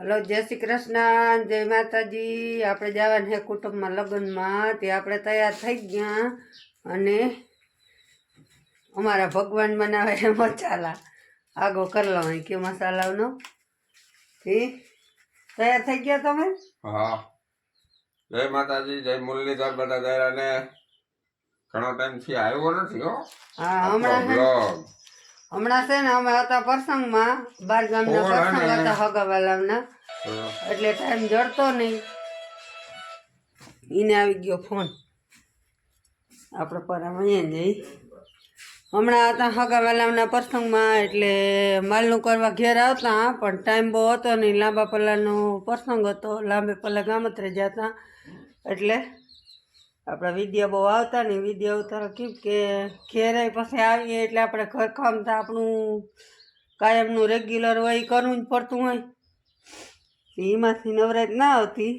Hello, જય શ્રી કૃષ્ણ, જય માતાજી। આપણે જવાનું છે કુટુંબમાં લગ્નમાં, તે આપણે તૈયાર થઈ ગયા અને અમારા ભગવાન બનાવે છે મસાલા આગો કરી લો કે મસાલાનો તૈયાર થઈ ગયા તમે? હા, જય માતાજી, જય મુરલીધર બધા દયાને ઘણો ટાઈમ થી આવ્યો નથી હો। હા, હમણાં છે ને અમે હતા પ્રસંગમાં, બાર ગામના પ્રસંગ હતા હગાવાલાના, એટલે ટાઈમ જડતો નહીં। એને આવી ગયો ફોન, આપણે પરામણીએ જઈ હમણાં હતા હગાવાલાના પ્રસંગમાં, એટલે માલનું કરવા ઘેર આવતા પણ ટાઈમ બહુ હતો નહીં, લાંબા પલ્લાનો પ્રસંગ હતો, લાંબે પલ્લા ગામત્રે જતા, એટલે આપણા વિડીયો બહુ આવતા નહીં। વિડીયો ઉતારો કેમ કે ઘેરે પછી આવીએ એટલે આપણે ઘર કામ તો આપણું કાયમનું રેગ્યુલર હોય એ કરવું જ પડતું હોય, એમાંથી નવરાત ના આવતી।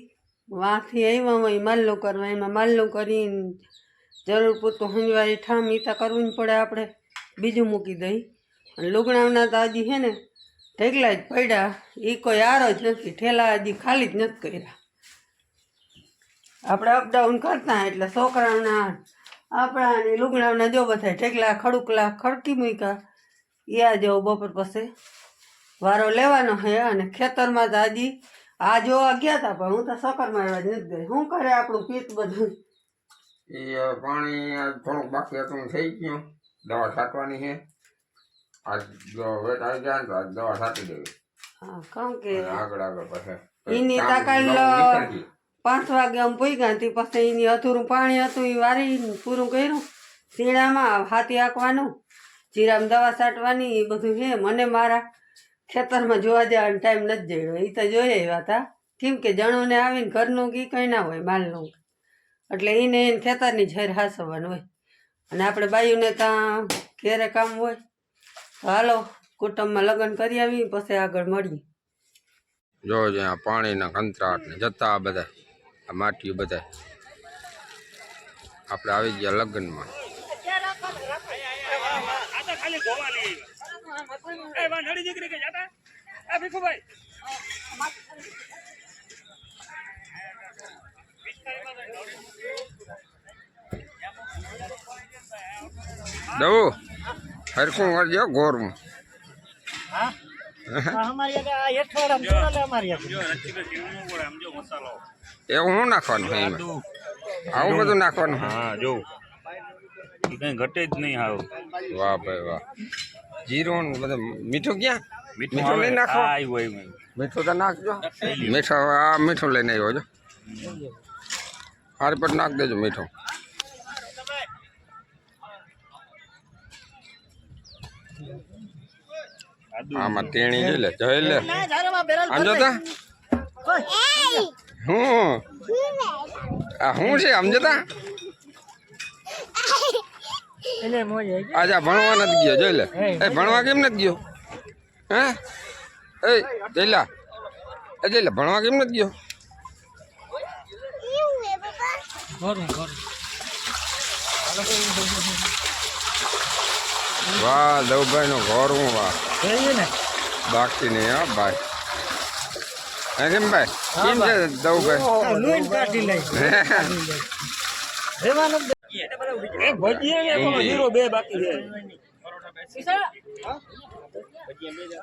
વાંથી આવ્યા હોય માલનું કરવા, એમાં માલનું કરીને જરૂર પૂરતું હંજવારી ઠામ એ તો કરવું જ પડે, આપણે બીજું મૂકી દઈ। અને લુગણાવના તો હજી છે ને ઢેકલા જ પડ્યા, એ કોઈ આરો જ નથી, ઠેલા હજી ખાલી જ નથી કર્યા। આપણે અપડાઉન કરતા એટલે છોકરાઓના આપણા લુગડાઓના જો બધા ઢેકલા ખડુકલા ખડકી મૂક્યા, યા જેવો બપોર પછી વારો લેવાનો છે। અને ખેતરમાં તો હજી આ જોવા ગયા હતા પણ હું તો સકર મારવા જ નથી ગઈ। શું કરે આપણું પિત્ત બધું? એ પાણી થોડુંક બાકી હતું થઈ ગયું, દવા છાંટવાની છે। આજ વેટ આવી જાય ને તો આજ દવા છાંટી દેવી। હા, કારણ કે આગળ પછી એની તાકાલ 5 વાગે આમ પૂગ્યા હતી, પછી એની અધૂરું પાણી હતું એ વારી પૂરું કર્યું, શીણામાં હાથી આંકવાનું, જીરામાં દવા છાંટવાની, એ બધું છે। મને મારા ખેતરમાં જોવા જવાનો ટાઈમ નથી જડ્યો, એ તો જોઈ આવ્યા હતા, કેમ કે જણોને આવીને ઘરનું ઘી કંઈ ના હોય માલનું, એટલે એને ખેતરની ઝેર હાસવવાનું હોય, અને આપણે બાયુને ત્યાં ઘેરે કામ હોય। તો હાલો કુટુંબમાં લગ્ન કરી આવી, પછી આગળ મળીએ। જો જ્યાં પાણીના કંતરાટ ને જતા બધા આ માટીઓ બધા આપણે આવી ગયા લગ્નમાં। દવું હરખું કરજો ગોરમાં। એવું શું નાખવાનું છે એમાં? આવું બધું નાખવાનું? હા, જો કઈ ઘટે જ નહીં હાવ। વાહ ભાઈ વાહ, જીરું બધું મીઠું ક્યાં? મીઠું લઈ નાખો, મીઠું તો નાખજો, મીઠું આ મીઠું લઈને આવ્યો છો, હારી પર નાખ દેજો મીઠું। આમાં તેણી જોઈ લે, જોઈ લે આમ જોતા હું આ શું છે આમ જોતા? આજે ભણવા નથી ગયો, જોઈ લે, એ ભણવા કેમ નથી ગયો? હે એ જઈલા, એ જઈલા ભણવા કેમ નથી ગયો? વાહ દવભાઈ નું ઘર, હું વાહ બાકી નહીં હા ભાઈ। કેમ ભાઈ કેમ છે દવભાઈ?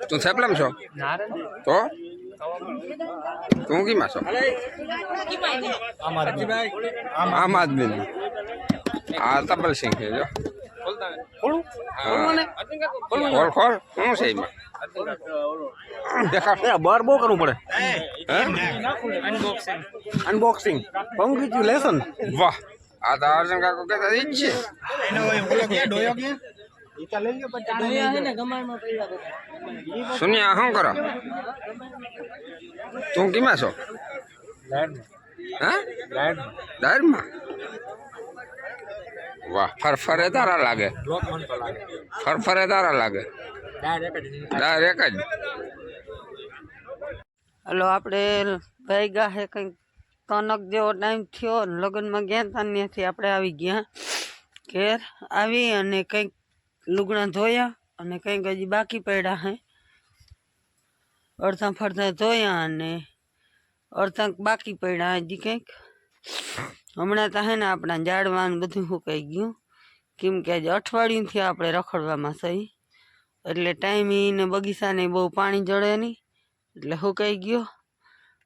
તું થેપલામ છો તો તું કીમાં છો? આમ આદમી આ તબલસિંહ છે જો ખોલ ખોલ શું છે એમાં? બાર બહુ કરવું પડે, અનબોક્સિંગ કોંગ્રેચ્યુલેશન। વાહ, આ તો અર્જુન કાકો કહેતા જ છે। સુનિયા શું કરો? તું કીમાં છો? હા દારમાં? વાહ, ફરફરે તારા લાગે, ફરફરે તારા લાગે, દાર એક જ। હલો, આપણે ગઈ ગયા હે કંઈક 3 જેવો ટાઈમ થયો, લગ્નમાં ગયા હતા ત્યાંથી આપણે આવી ગયા ઘેર, આવી અને કંઈક લુગડા ધોયા અને કંઈક હજી બાકી પડ્યા હે। અડધા ફરધા ધોયા અને અડધા બાકી પડ્યા હજી કંઈક. હમણાં તો હે ને આપણા ઝાડવાનું બધું સુકાઈ ગયું, કેમ કે આજે અઠવાડિયુંથી આપણે રખડવામાં સહી, એટલે ટાઈમીને બગીચાને બહુ પાણી જળે નહીં એટલે સુકાઈ ગયો.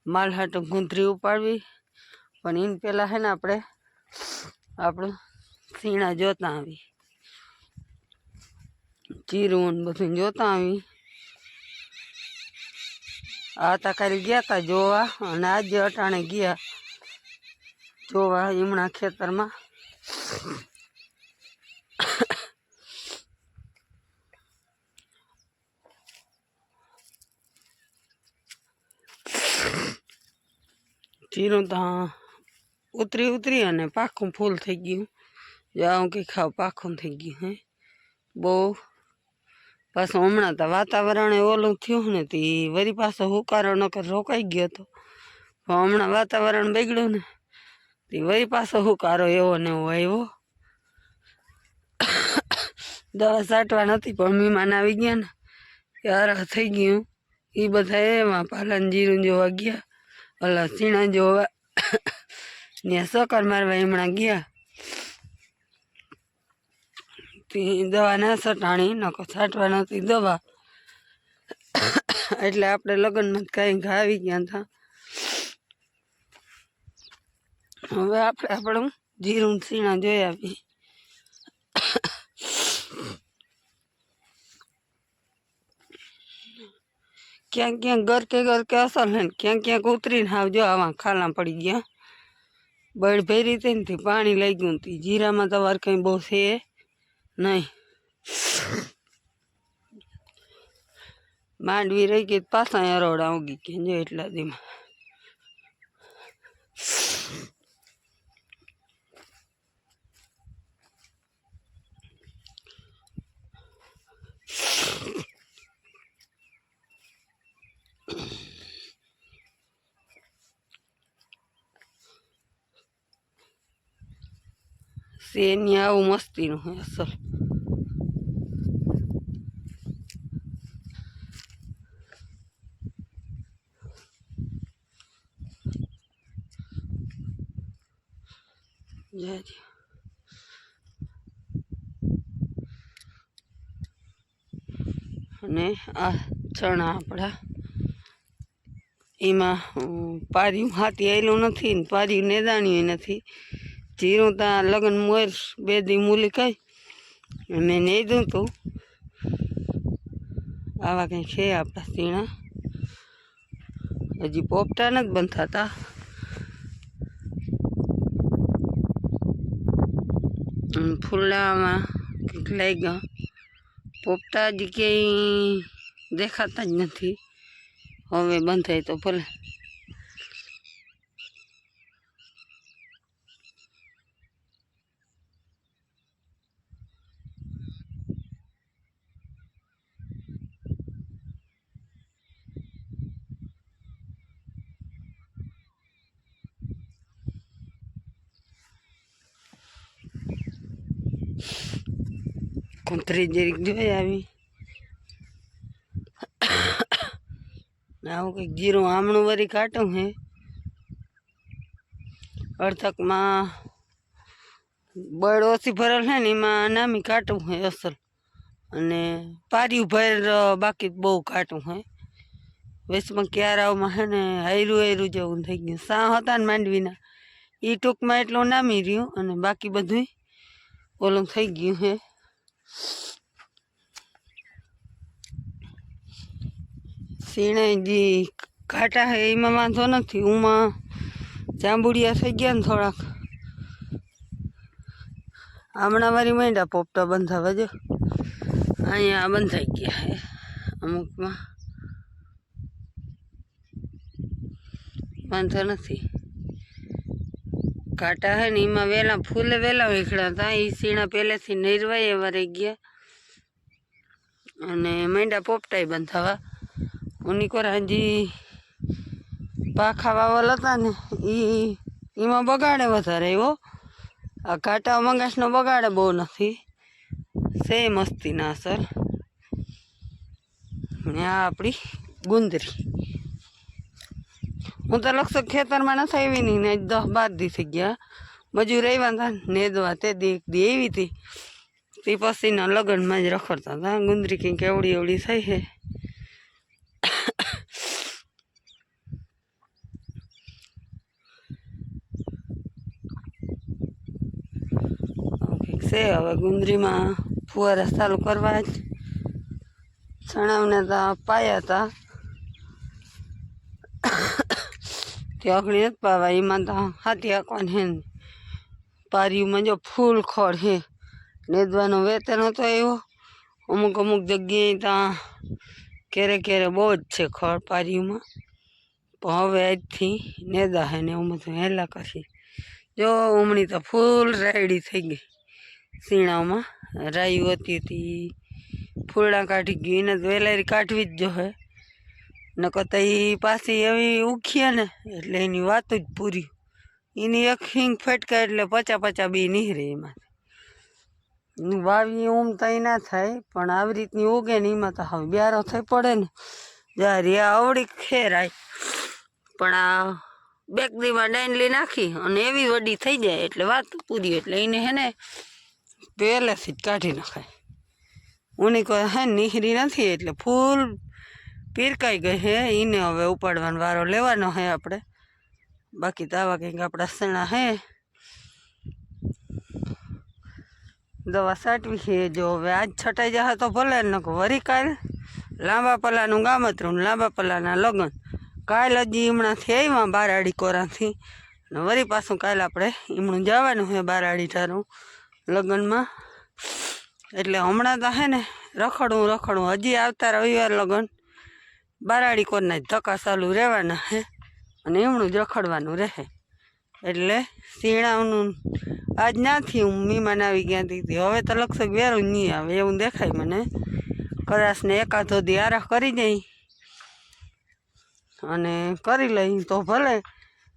માલ હાટું ગુંદરી ઉપાડવી, પણ એને પહેલાં હે ને આપણે આપણું સીણા જોતા આવી, જીરું બધું જોતા આવી. આ તા ખાલી ગયા તા જોવા, અને આજે અટાણે ગયા જોવા એમણા ખેતરમાં. જીરું તો ઉતરી અને પાખું ફૂલ થઈ ગયું. જાઉં કે ખાવ પાખું થઈ ગયું હે બહુ. પાછું હમણાં તો વાતાવરણ ઓલું થયું ને તે વળી પાછો હુકારો નકર રોકાઈ ગયો હતો, પણ હમણાં વાતાવરણ બગડ્યું ને તે વળી પાછો હુકારો એવો ને એવો આવ્યો. દવા છાંટવા નથી પણ મહેમાન આવી ગયા ને યાર થઈ ગયું. એ બધા એમાં પાલન જીરું જોવા ગયા, ઓલા સીણા જોવા ત્યાં સકર મારવા હમણાં ગયા. દવા ના છટાણી નકો છાંટવા નથી દવા, એટલે આપણે લગ્નમાં કાંઈક આવી ગયા હતા. હવે આપણે આપણું જીરું સીણા જોઈ આપીએ. ક્યાંક ક્યાંક ગરકે અસર હે, ક્યાંક ક્યાંક ઉતરીને આવજો આવા ખાલા પડી ગયા. બળ ભરી હતી ને પાણી લઈ ગયું હતી. જીરામાં તમારે કંઈ બહુ છે નહીં. માંડવી રહી ગઈ પાછા અરોડા ઉગી ગયા જો એટલા દીમાં. સેની આવું મસ્તીનું હોય અસલ. અને આ ચણા આપણા એમાં પાર્યું હાથી આવેલું નથી ને પાર્યું નેદાણ્યું નથી. જીરું ત્યાં લગ્ન મોર 2 દી મૂલી કઈ અને નેદું તું. આવા કંઈક છે આપણા સીણા. હજી પોપટા નથી બંધાતા. ફૂલામાં કંઈક લઈ ગયા, પોપટા હજી ક્યાંય દેખાતા જ નથી. હવે બંધાય તો ભલે. કુંતરી જરીક જોઈ આવી. આવું કંઈક જીરું આમણું વરી કાઢું હે. અડધકમાં બળ ઓછી ભરેલ હે ને એમાં નામી કાઢું હે અસલ, અને પાર્યું ભર બાકી બહુ કાઢું હે. વેસમાં ક્યારાઓમાં હે ને હાયરું જેવું થઈ ગયું. સાં હતા ને માંડવીના એ ટૂંકમાં એટલું નામી રહ્યું, અને બાકી બધું ઓલું થઈ ગયું હે. સીણે જે ઘાટા હે એમાં વાંધો નથી. ઉમાં જાંબુડિયા થઈ ગયા ને થોડાક. હમણાં મારી માંડ્યા પોપટા બંધાવા જો અહીંયા બંધાઈ ગયા હે અમુકમાં. વાંધો નથી. ઘાટા હે ને એમાં વહેલા ફૂલે વહેલા વીખડા હતા. એ સીણા પહેલેથી નિર્વાય એવા રહી ગયા, અને માંડ્યા પોપટાઈ બંધાવા. ઉનીકોર હજી પાખા વાવલ હતા ને એમાં બગાડે વધારે એવો. આ ઘાટા મંગાસનો બગાડે બહુ નથી. સે મસ્તીના અસર. ને આ આપણી ગુંદરી. હું તો લગભગ ખેતરમાં નથી આવી નહીં ને 10-12 દી થઈ ગયા. મજૂર આવ્યા હતા નેદવા, તે દી એક દી આવી હતી. તે પછીના લગ્નમાં જ રખડતા હતા. ગુંદરી કંઈક એવડી એવડી થઈ છે. છે હવે ગુંદરીમાં ફુવારા ચાલુ કરવા જ. ચણાવને તો પાયા હતા તે અઘડી નથી પાવા. એમાં તો હાથી આંકવાનું હે ને પારીમાં જો ફૂલ ખડ હે. નેદવાનો વેતન હતો એવો. અમુક અમુક જગ્યાએ ત્યાં ક્યારે ક્યારે બહુ જ છે ખડ પારીમાં. પણ હવે આજથી નેદા હે ને એવું બધું હેલા કરશે. જો ઉમણી તો ફૂલ રાયડી થઈ ગઈ. સીણામાં રાયું હતી હતી ફૂલડા કાઢી ગઈ. એને તો વેલારી કાઢવી જ જોઈએ. નકર તો એ પાછી એવી ઉખીએ ને એટલે એની વાત જ પૂરી. એની એક હિંગ ફટકા એટલે 50 બી નીકળે એમાં. વાવી તો ના થાય પણ આવી રીતની ઉગે ને એમાં તો હવે બ્યારો થઈ પડે ને. જ્યારે આ અવળી ખેરાય પણ આ બેકરીમાં ડાંડલી નાખી અને એવી વડી થઈ જાય એટલે વાત પૂરી. એટલે એને હે ને પહેલેથી જ કાઢી નખાય. ઉની કોઈ હે નીહરી નથી એટલે ફૂલ પીરકાઈ ગઈ હે. એને હવે ઉપાડવાનો વારો લેવાનો હે આપણે. બાકી તો આવા કંઈક આપણા સણા હે. દવા સાટવી છે. જો હવે આજ છટાઈ જશે તો ભલે ન વરી કાલ લાંબા પલ્લાનું ગામતરું, લાંબા પલ્લાના લગ્ન. કાલ હજી હમણાંથી આવ્યા બારાડી કોરાથી ને વરી પાછું કાલે આપણે હમણાં જવાનું છે બારાડી ઠારું લગ્નમાં. એટલે હમણાં તો હે ને રખડું હજી આવતા રવિવાર લગ્ન બારાડી કોરના જ ધક્કા ચાલુ રહેવાના છે અને એમણું જ રખડવાનું રહે. એટલે શીણાનું આજ નાથી હું મહેમાન આવી ગયા હતી. હવે તો લગભગ વેરું નહીં આવે એવું દેખાય મને. કદાચ ને એકાદો દી આરાખ કરી જાય અને કરી લઈ તો ભલે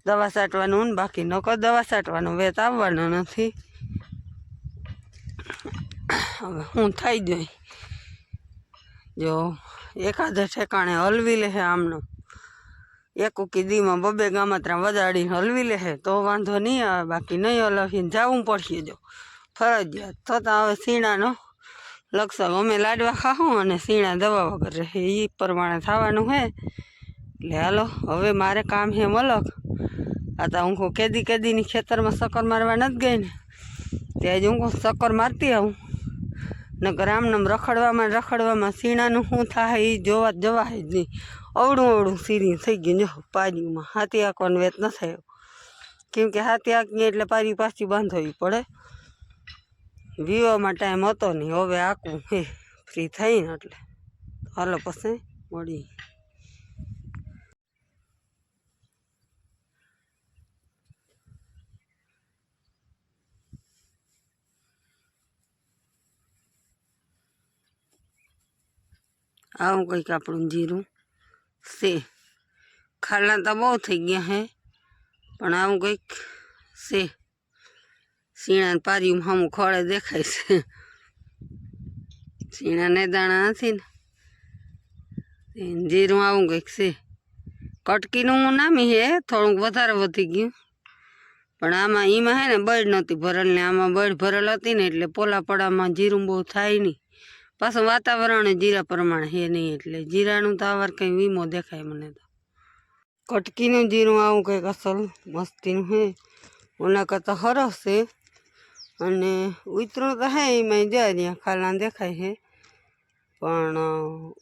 દવા છાંટવાનું. બાકી નકર દવા છાંટવાનો વેત આવવાનો નથી. હવે હું થઈ જાય જો એકાદે ઠેકાણે હલવી લે આમનો. એક દીમાં 2 ગામત્રા વદાડીને હલવી લે તો વાંધો નહીં આવે. બાકી નહીં હલાવીને જવું પડશે જો ફરજિયાત. તો હવે શીણાનો લગભગ અમે લાડવા ખાવું અને શીણા દવા વગર રહે એ પ્રમાણે થવાનું છે. એટલે હાલો હવે મારે કામ છે મલક. આ તો હું કેદીની ખેતરમાં ચક્કર મારવા નથી ગઈ ને ત્યાં જ હું ચક્કર મારતી આવું. નકર આમનામ રખડવામાં શીણાનું શું થાય એ જોવા જવાય જ નહીં. અવડું સીરી થઈ ગયું જો પારીમાં. હાથી આંકવાનો વેત ન થયો કેમ કે હાથી આંકીએ એટલે પારી પાછી બાંધવી પડે. વીવામાં ટાઈમ હતો નહીં. હવે આંકવું હે ફ્રી થઈને. એટલે હાલો પછી મળી. આવું કંઈક આપણું જીરું છે. ખાલા તો બહુ થઈ ગયા હે પણ આવું કંઈક છે. શીણા પારીમાં સામું ખોળે દેખાય છે. શીણા ને દાણા નથી ને જીરું આવું કંઈક છે. કટકીનું નામી હે થોડુંક વધારે વધી ગયું પણ એમાં હે ને બળ નહોતી ભરેલ ને આમાં બળ ભરેલ હતી ને એટલે પોલાપડામાં જીરું બહુ થાય નહીં. પાછું વાતાવરણ જીરા પ્રમાણે હે નહીં એટલે જીરાનું તો આવાર કંઈ વીમો દેખાય મને તો. કટકીનું જીરું આવું કંઈક અસલ મસ્તીનું હે. ઓના કરતાં સરસ છે અને ઉતરું તો હે એમાં જાય ત્યાં ખાલા દેખાય છે પણ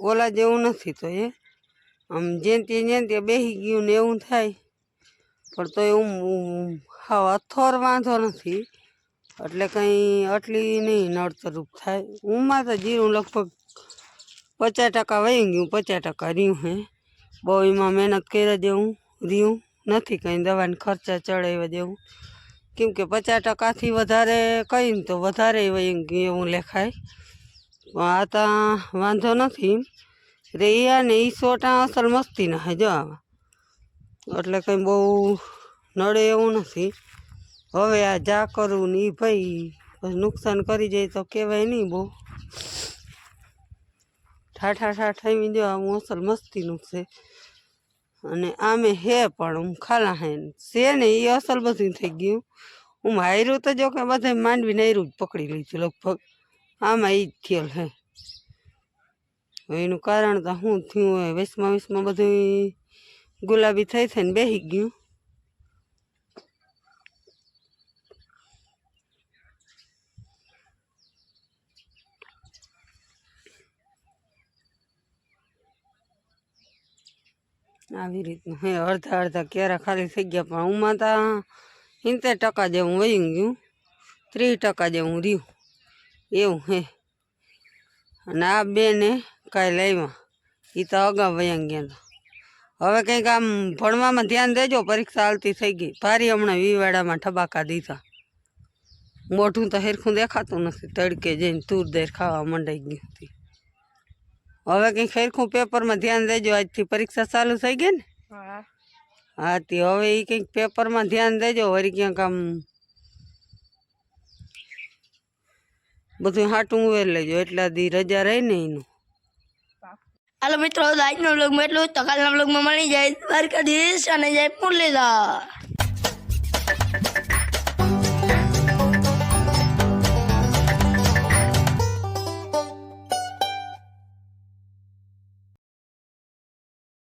ઓલા જેવું નથી. તો એ આમ જેમ ત્યાં બેસી ગયું ને એવું થાય પણ તો એવું હાવ અથોર વાંધો નથી. એટલે કંઈ આટલી નહીં નડતરૂપ થાય. ઉમાં તો જીરું લગભગ 50% વહી ગયું 50% રહ્યું હે. બહુ એમાં મહેનત કર્યા જેવું રહ્યું નથી. કંઈ દવાને ખર્ચા ચડાવ્યા જેવું કેમ કે 50%થી વધારે કહીને તો વધારે વહી ગયું એવું લેખાય. પણ આ તો વાંધો નથી. રહ્યા ને એ સોટા અસલ મસ્તીના હે જો આવા. એટલે કંઈ બહુ નડે એવું નથી. હવે આ જા કરું ને એ ભાઈ નુકસાન કરી જાય તો કહેવાય નહીં બહુ. ઠાઠા ઠાઠાવી દો આમ અસલ મસ્તીનું છે અને આમે હે પણ હું ખાલા હે છે ને એ અસલ બધું થઈ ગયું હું હાર્યું તો જો કે બધા માંડવીને હાર્યું જ પકડી લીધું લગભગ આમાં એ જ થયેલ હે એનું કારણ તો શું થયું હોય વીસમાં બધું ગુલાબી થઈ થઈને બેસી ગયું આવી રીતનું હે અડધા અડધા કેરા ખાલી થઈ ગયા પણ ઉમાં તો 70% જેવું વહી ગયું 30% જેવું રહ્યું એવું હે અને આ બેને કાંઈ લાવ્યા એ તો અગાઉ વયા ગયા હતા હવે કંઈક આમ ભણવામાં ધ્યાન દેજો પરીક્ષા હાલતી થઈ ગઈ ભારી હમણાં વિવાડામાં ઠબાકા દીધા મોઢું તો હેરખું દેખાતું નથી તડકે જઈને તુર દેર ખાવા મંડાઈ ગઈ હતી હવે કંઈક હેરખું પેપરમાં ધ્યાન દેજો આજથી પરીક્ષા ચાલુ થઈ ગઈ ને હા તે હવે એ કંઈક પેપરમાં ધ્યાન દેજો વળી ક્યાંક આમ બધું હાટું ઉવેર લેજો એટલા દી રજા રહી ને એનું હાલો મિત્રો આજનો વ્લોગમાં એટલું જ તો કાલના વ્લોગમાં મળી જાય દ્વારકાધીશ અને જય મુરલીધર.